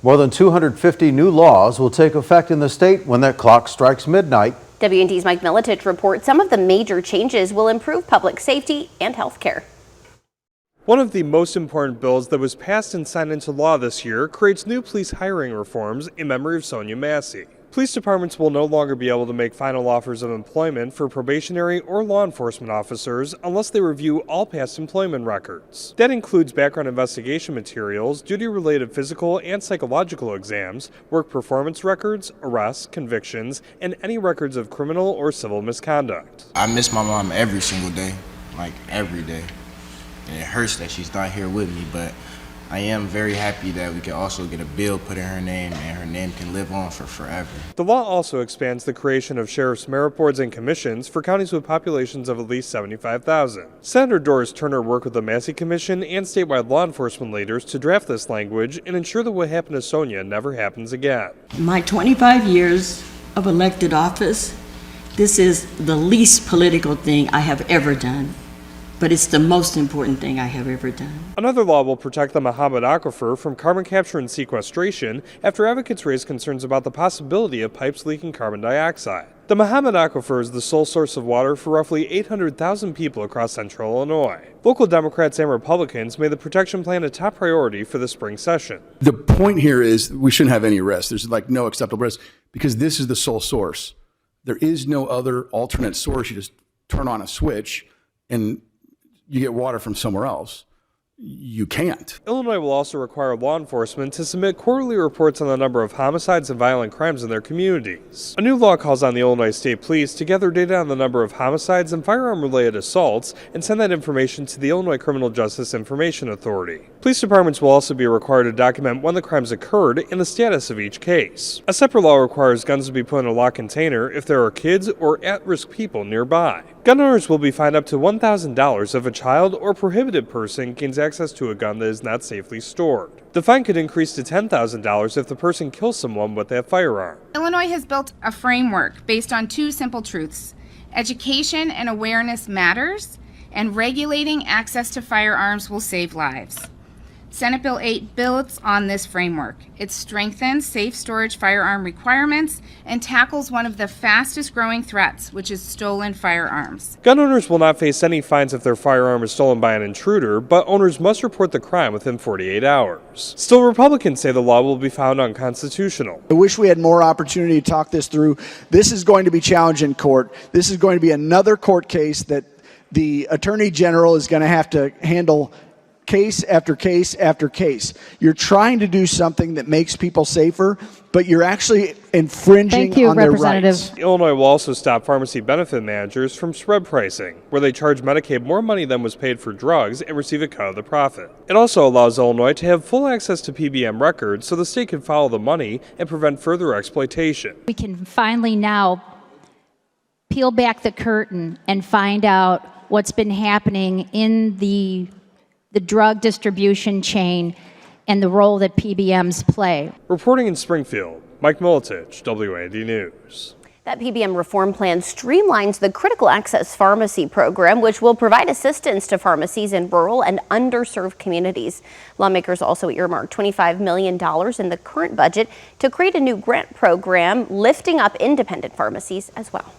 More than 250 new laws will take effect in the state when that clock strikes midnight. WND's Mike Militich reports some of the major changes will improve public safety and health care. One of the most important bills that was passed and signed into law this year creates new police hiring reforms in memory of Sonia Massey. Police departments will no longer be able to make final offers of employment for probationary or law enforcement officers unless they review all past employment records. That includes background investigation materials, duty-related physical and psychological exams, work performance records, arrests, convictions, and any records of criminal or civil misconduct. I miss my mom every single day, like every day. And it hurts that she's not here with me, but I am very happy that we can also get a bill put in her name and her name can live on for forever. The law also expands the creation of sheriff's merit boards and commissions for counties with populations of at least 75,000. Senator Doris Turner worked with the Massey Commission and statewide law enforcement leaders to draft this language and ensure that what happened to Sonia never happens again. In my 25 years of elected office, this is the least political thing I have ever done. But it's the most important thing I have ever done. Another law will protect the Mahomet Aquifer from carbon capture and sequestration after advocates raised concerns about the possibility of pipes leaking carbon dioxide. The Mahomet Aquifer is the sole source of water for roughly 800,000 people across central Illinois. Local Democrats and Republicans made the protection plan a top priority for the spring session. The point here is we shouldn't have any risk. There's like no acceptable risk because this is the sole source. There is no other alternate source. You just turn on a switch and you get water from somewhere else. You can't. Illinois will also require law enforcement to submit quarterly reports on the number of homicides and violent crimes in their communities. A new law calls on the Illinois State Police to gather data on the number of homicides and firearm-related assaults and send that information to the Illinois Criminal Justice Information Authority. Police departments will also be required to document when the crimes occurred and the status of each case. A separate law requires guns to be put in a locked container if there are kids or at-risk people nearby. Gun owners will be fined up to $1,000 if a child or prohibited person gains access to a gun that is not safely stored. The fine could increase to $10,000 if the person kills someone with that firearm. Illinois has built a framework based on two simple truths. Education and awareness matters, and regulating access to firearms will save lives. Senate Bill 8 builds on this framework. It strengthens safe storage firearm requirements and tackles one of the fastest growing threats, which is stolen firearms. Gun owners will not face any fines if their firearm is stolen by an intruder, but owners must report the crime within 48 hours. Still, Republicans say the law will be found unconstitutional. I wish we had more opportunity to talk this through. This is going to be challenged in court. This is going to be another court case that the Attorney General is going to have to handle case after case after case. You're trying to do something that makes people safer, but you're actually infringing on their rights. Illinois will also stop pharmacy benefit managers from spread pricing, where they charge Medicaid more money than was paid for drugs and receive a cut of the profit. It also allows Illinois to have full access to PBM records so the state can follow the money and prevent further exploitation. We can finally now peel back the curtain and find out what's been happening in the drug distribution chain and the role that PBMs play. Reporting in Springfield, Mike Militich, WND News. That PBM reform plan streamlines the Critical Access Pharmacy program, which will provide assistance to pharmacies in rural and underserved communities. Lawmakers also earmarked $25 million in the current budget to create a new grant program, lifting up independent pharmacies as well.